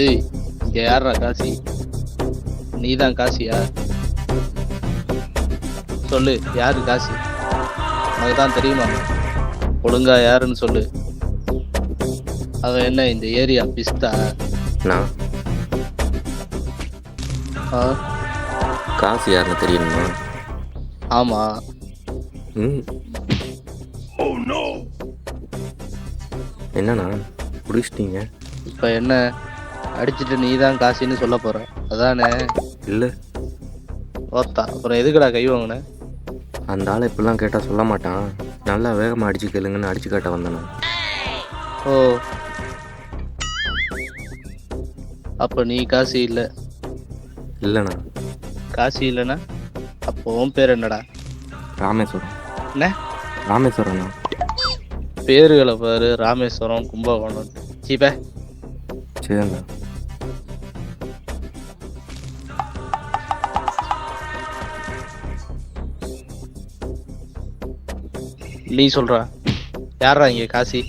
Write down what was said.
ஏய், இங்க யாரா காசி? நீதான் காசியா? சொல்லு, யாரு காசி? உனக்கு தான் தெரியுமா? ஒழுங்கா யாருன்னு சொல்லு. அவன் என்ன இந்த ஏரியா பிஸ்தா? நான் ஆ, காசு யாருன்னு தெரியணுமா? ஆமா. ம். என்னண்ணா பிடிச்சிட்டீங்க? இப்ப என்ன அடிச்சிட்டு நீதான் காசின்னு சொல்ல போற அதானே? இல்லை, ஓத்தா, அப்புறம் எதுக்குடா கை வாங்கின? அந்த ஆளை இப்படிலாம் கேட்டால் சொல்ல மாட்டான். நல்லா வேகமாக அடிச்சு கேளுங்கன்னு அடிச்சு காட்ட வந்தேண்ணா. ஓ, அப்ப நீ காசி இல்ல. இல்லைண்ணா, காசி இல்லைன்னா அப்போ உன் பேர் என்னடா? ராமேஸ்வரம். என்ன ராமேஸ்வரண்ணா. பேருகளை பாரு, ராமேஸ்வரம், கும்பகோணம். சீப்ப சரிண்ணா. நீ சொல்ற யாரா இங்க காசி?